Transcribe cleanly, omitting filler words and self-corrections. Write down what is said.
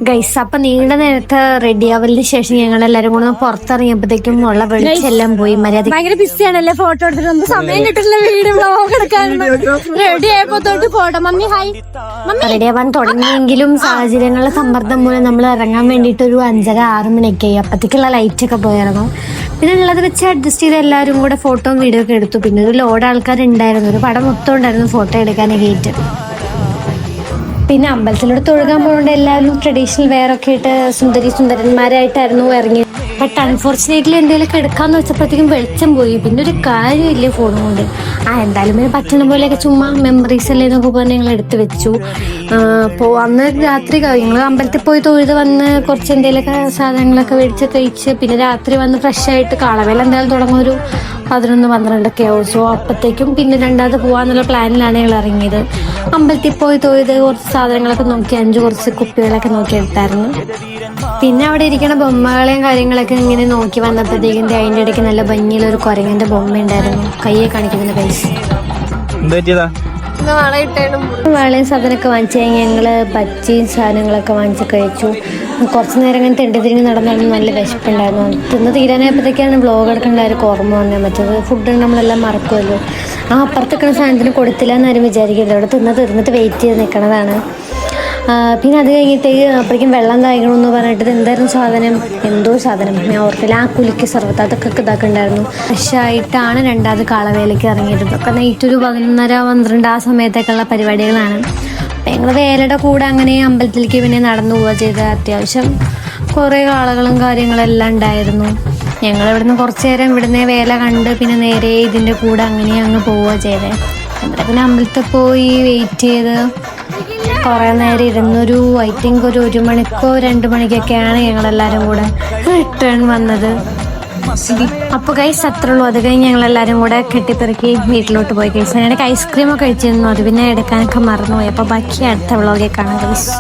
Guys അപ്പൊ നീണ്ട നേരത്തെ റെഡി ആവലിന് ശേഷം ഞങ്ങൾ എല്ലാരും കൂടെ പുറത്തിറങ്ങിയപ്പോഴത്തേക്കും ഉള്ള വെളിച്ചെല്ലാം പോയി. മര്യാദ ഭയങ്കര ബിസിയാണല്ലേ, ഫോട്ടോ എടുത്തിട്ട് ഒന്നും സമയം കിട്ടില്ല വീഡിയോ വ്ലോഗ് എടുക്കാൻ. റെഡി ആയപ്പോ തൊട്ട് ഫോട്ടോ മമ്മി ഹായ്. റെഡി ആവാൻ തുടങ്ങിയെങ്കിലും സാഹചര്യങ്ങളുടെ സമ്മർദ്ദം മൂലം നമ്മൾ ഇറങ്ങാൻ വേണ്ടിയിട്ട് ഒരു 5:30-6 മണിയൊക്കെ ആയി. അപ്പത്തേക്കുള്ള ലൈറ്റ് ഒക്കെ പോയിറങ്ങും. പിന്നെ ഉള്ളത് വെച്ച് അഡ്ജസ്റ്റ് ചെയ്ത് എല്ലാവരും കൂടെ ഫോട്ടോയും വീഡിയോ ഒക്കെ എടുത്തു. പിന്നെ ഒരു ലോഡ് ആൾക്കാരുണ്ടായിരുന്നു, ഒരു പടം മൊത്തം ഉണ്ടായിരുന്നു ഫോട്ടോ എടുക്കാനൊക്കെ ആയിട്ട്. പിന്നെ അമ്പലത്തിലൂടെ തൊഴുകാൻ പോകുന്നുണ്ട് എല്ലാവരും ട്രഡീഷണൽ വെയർ ഒക്കെ ഇട്ട് സുന്ദരന്മാരായിട്ടായിരുന്നു ഇറങ്ങിയത്. ബട്ട് അൺഫോർച്ചുനേറ്റ്ലി എന്തെങ്കിലുമൊക്കെ എടുക്കാന്ന് വെച്ചപ്പോഴത്തേക്കും വെളിച്ചം പോയി. പിന്നെ ഒരു കാര്യമില്ല ഫോണും കൊണ്ട്. എന്തായാലും പിന്നെ പറ്റുന്ന പോലെയൊക്കെ ചുമ്മാ മെമ്മറീസ് അല്ലേ എന്നൊക്കെ പറഞ്ഞ് ഞങ്ങൾ എടുത്ത് വെച്ചു. അന്ന് രാത്രി ഞങ്ങൾ അമ്പലത്തിൽ പോയി തൊഴുത് വന്ന് കുറച്ച് എന്തെങ്കിലുമൊക്കെ സാധനങ്ങളൊക്കെ മേടിച്ച് കഴിച്ച് പിന്നെ രാത്രി വന്ന് ഫ്രഷ് ആയിട്ട് കാളവേല എന്തായാലും തുടങ്ങും ഒരു 11-12 ആവും. സോ അപ്പോഴത്തേക്കും പിന്നെ രണ്ടാമത് പോകാന്നുള്ള പ്ലാനിലാണ് ഞങ്ങൾ ഇറങ്ങിയത്. അമ്പലത്തിൽ പോയി തൊഴുത് കുറച്ച് സാധനങ്ങളൊക്കെ നോക്കി കുറച്ച് കുപ്പികളൊക്കെ നോക്കി എടുത്തായിരുന്നു. പിന്നെ അവിടെ ഇരിക്കണ ബൊമ്മകളെയും കാര്യങ്ങളൊക്കെ ഇങ്ങനെ നോക്കി വന്നപ്പോഴത്തേക്കും അതിൻ്റെ ഇടയ്ക്ക് നല്ല ഭംഗിയിലൊരു കുരങ്ങന്റെ ബൊമ്മ ഉണ്ടായിരുന്നു, കയ്യെ കാണിക്കുന്ന പൈസ. വളയും സാധനമൊക്കെ വാങ്ങിച്ചു കഴിഞ്ഞാൽ ഞങ്ങള് ബജ്ജിയും സാധനങ്ങളൊക്കെ വാങ്ങിച്ച് കഴിച്ചു. കുറച്ച് നേരം ഇങ്ങനെ തിരിഞ്ഞ് നടന്നാലും നല്ല വിശപ്പുണ്ടായിരുന്നു. തിന്ന് തീരാനായപ്പോഴത്തേക്കാണ് വ്ലോഗ് എടുക്കേണ്ടവർക്ക് ഓർമ്മ വന്നത്. മറ്റത് ഫുഡ് നമ്മളെല്ലാം മറക്കുമല്ലോ. അപ്പുറത്തേക്കുന്ന സാധനത്തിന് കൊടുത്തില്ല എന്നാരും വിചാരിക്കരുത്. അവിടെ തീർന്നിട്ട് വെയിറ്റ് ചെയ്ത് നിൽക്കണതാണ്. പിന്നെ അത് കഴിഞ്ഞിട്ട് അപ്പോഴേക്കും വെള്ളം തായ്ക്കണമെന്ന് പറഞ്ഞിട്ട് എന്തായിരുന്നു സാധനം, എന്തോ സാധനം ഞാൻ ഓർക്കില്ല. ആ കുലിക്ക് സർവത്ത് അതൊക്കെ ഇതാക്കുണ്ടായിരുന്നു. ഫ്രഷായിട്ടാണ് രണ്ടാമത് കാളവേലയ്ക്ക് ഇറങ്ങിയത്. ഇതൊക്കെ നൈറ്റ് ഒരു 11-12 ആ സമയത്തേക്കുള്ള പരിപാടികളാണ്. അപ്പം ഞങ്ങൾ വേലയുടെ കൂടെ അങ്ങനെ അമ്പലത്തിലേക്ക് പിന്നെ നടന്നു പോവുക ചെയ്ത്. അത്യാവശ്യം കുറേ കാളകളും കാര്യങ്ങളെല്ലാം ഉണ്ടായിരുന്നു. ഞങ്ങൾ ഇവിടുന്ന് കുറച്ച് നേരം ഇവിടുന്ന് വേല കണ്ട് പിന്നെ നേരെ ഇതിൻ്റെ കൂടെ അങ്ങനെ അങ്ങ് പോവുക ചെയ്തേ. എന്നിട്ട് പിന്നെ അമ്പലത്തിൽ പോയി വെയിറ്റ് ചെയ്ത് കുറേ നേരം ഇരുന്നൊരു ഐ തിങ്ക് ഒരു 1 മണിക്കോ 2 മണിക്കൊക്കെയാണ് ഞങ്ങളെല്ലാവരും കൂടെ റിട്ടേൺ വന്നത്. അപ്പോൾ ഗൈസ് അത്രേ ഉള്ളൂ. അത് കഴിഞ്ഞ് ഞങ്ങളെല്ലാവരും കൂടെ കെട്ടിപ്പെറുക്കി വീട്ടിലോട്ട് പോയി. ഗൈസ് അതിനിടയ്ക്ക് ഐസ്ക്രീമൊക്കെ കഴിച്ചിരുന്നു, അത് പിന്നെ എടുക്കാനൊക്കെ മറന്നുപോയി. അപ്പോൾ ബാക്കി അടുത്ത വ്ളോഗിൽ കാണാം ഗൈസ്.